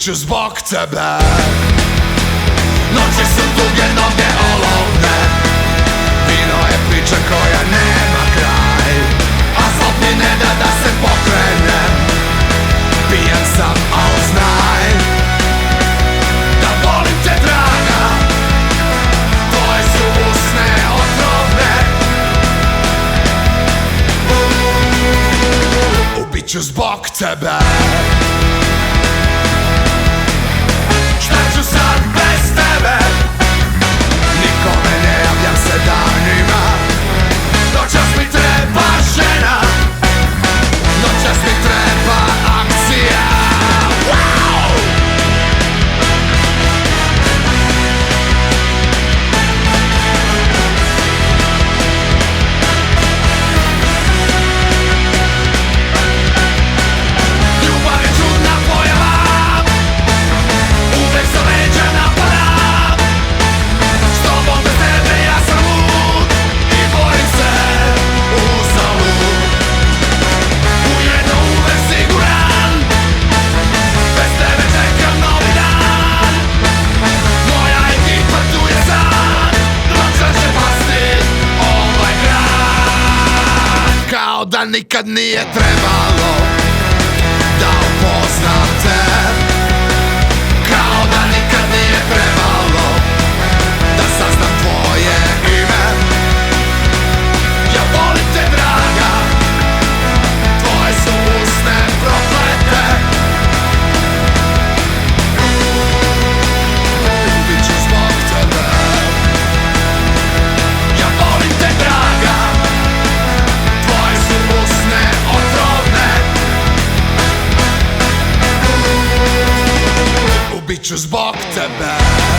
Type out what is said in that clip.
Ubit ću zbog tebe. Noći su duge, noge olovne, vino je priča koja nema kraj, a zlot mi ne da se pokrenem. Pijan sam, al znaj da volim te, draga, tvoje su usne otrovne. Ubit ću zbog tebe. Šta ću sad bez tebe? Nikome ne javljam se danima. Noćas mi treba žena, noćas mi treba akcija. Wow! Ljubav je čudna pojava, uvek sa leđa napada. S tobom bez tebe ja sam lud i borim se uzalud. U jedno uvek siguran, bez tebe čekam novi dan. Moja ekipa tu je sad, noćas će pasti ovaj grad. Kao da nikad nije trebalo da upoznam te, kao da nikad nije trebalo da saznam tvoje ime. Ja volim te, draga, tvoje su usne proklete. Ubit ću zbog tebe. Ja volim te, draga, tvoje su usne otrovne. Ubit ću zbog tebe.